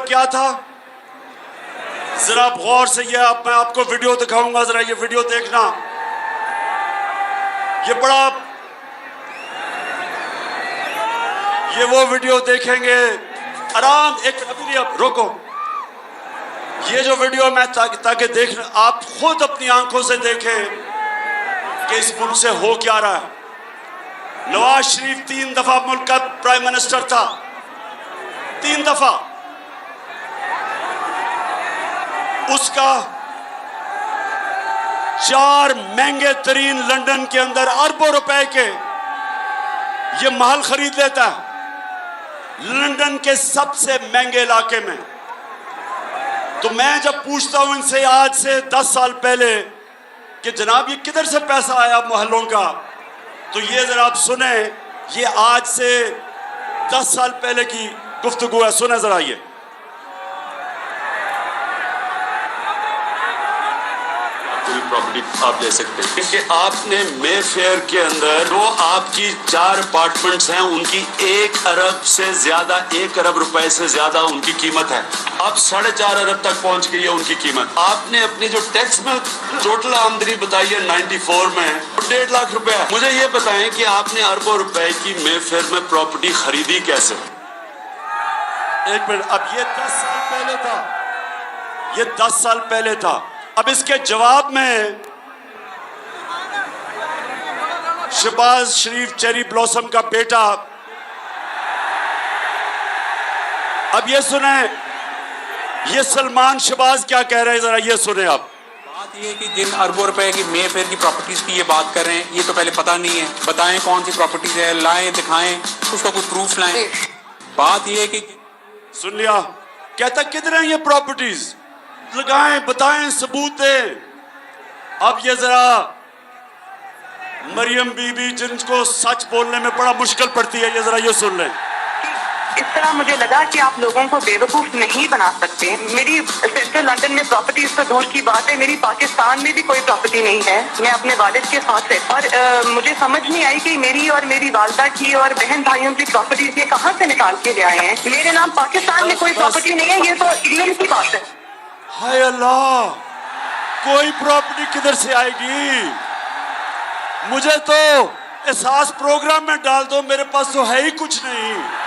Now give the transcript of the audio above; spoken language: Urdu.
کیا تھا؟ ذرا غور سے یہ میں آپ کو ویڈیو دکھاؤں گا، ذرا یہ ویڈیو دیکھنا. یہ وہ ویڈیو دیکھیں گے آرام ابھی روکو. یہ جو ویڈیو میں تاکہ دیکھنا آپ خود اپنی آنکھوں سے دیکھیں کہ اس ملک سے ہو کیا رہا ہے. نواز شریف 3 دفعہ ملک کا پرائم منسٹر تھا، 3 دفعہ. اس کا 4 مہنگے ترین لندن کے اندر اربوں روپے کے یہ محل خرید لیتا ہے، لندن کے سب سے مہنگے علاقے میں. تو میں جب پوچھتا ہوں ان سے آج سے 10 سال پہلے کہ جناب یہ کدھر سے پیسہ آیا محلوں کا، تو یہ ذرا آپ سنیں، یہ آج سے 10 سال پہلے کی گفتگو ہے. سنیں ذرا. یہ پراپرٹی آپ لے سکتے ہیں کیونکہ آپ نے مے فیئر کے اندر جو آپ کی 4 اپارٹمنٹس ہیں ان کی 1 ارب سے زیادہ، 1 ارب روپے سے زیادہ ان کی قیمت ہے. اب 4.5 ارب تک پہنچ گئی ہے ان کی قیمت. آپ نے اپنی جو ٹیکس میں ٹوٹل آمدنی بتائی ہے 94 میں 1.5 لاکھ روپے ہے. مجھے یہ بتائیں کہ آپ نے اربوں روپے کی مے فیئر میں پراپرٹی خریدی کیسے؟ ایک منٹ. اب یہ 10 سال پہلے تھا، یہ 10 سال پہلے تھا. اب اس کے جواب میں شہباز شریف چیری بلاسم کا بیٹا، اب یہ سنیں یہ سلمان شہباز کیا کہہ رہے ہیں، ذرا یہ سنیں آپ. بات یہ ہے کہ جن اربوں روپے کی مے فیئر کی پراپرٹیز کی یہ بات کر رہے ہیں، یہ تو پہلے پتہ نہیں ہے. بتائیں کون سی پراپرٹیز ہے، لائیں دکھائیں، اس کا کوئی پروف لائیں. بات یہ ہے کہ سن لیا کہتا کدھر ہیں یہ پراپرٹیز، لگائیں، بتائیں، ثبوت دیں. اب یہ ذرا مریم بی بی جن کو سچ بولنے میں بڑا مشکل پڑتی ہے، یہ ذرا یہ سن لیں. اس طرح مجھے لگا کہ آپ لوگوں کو بیوقوف نہیں بنا سکتے. میری سسٹر لندن میں پراپرٹیز تو دور کی بات ہے، میری پاکستان میں بھی کوئی پراپرٹی نہیں ہے. میں اپنے والد کے ساتھ ہے اور مجھے سمجھ نہیں آئی کہ میری اور میری والدہ کی اور بہن بھائیوں کی پراپرٹیز یہ کہاں سے نکال کے لے آئے ہیں. میرے نام پاکستان میں کوئی پراپرٹی نہیں ہے، یہ تو انگلینڈ کی بات ہے. ہائے اللہ، کوئی پراپرٹی کدھر سے آئے گی؟ مجھے تو احساس پروگرام میں ڈال دو، میرے پاس تو ہے ہی کچھ نہیں.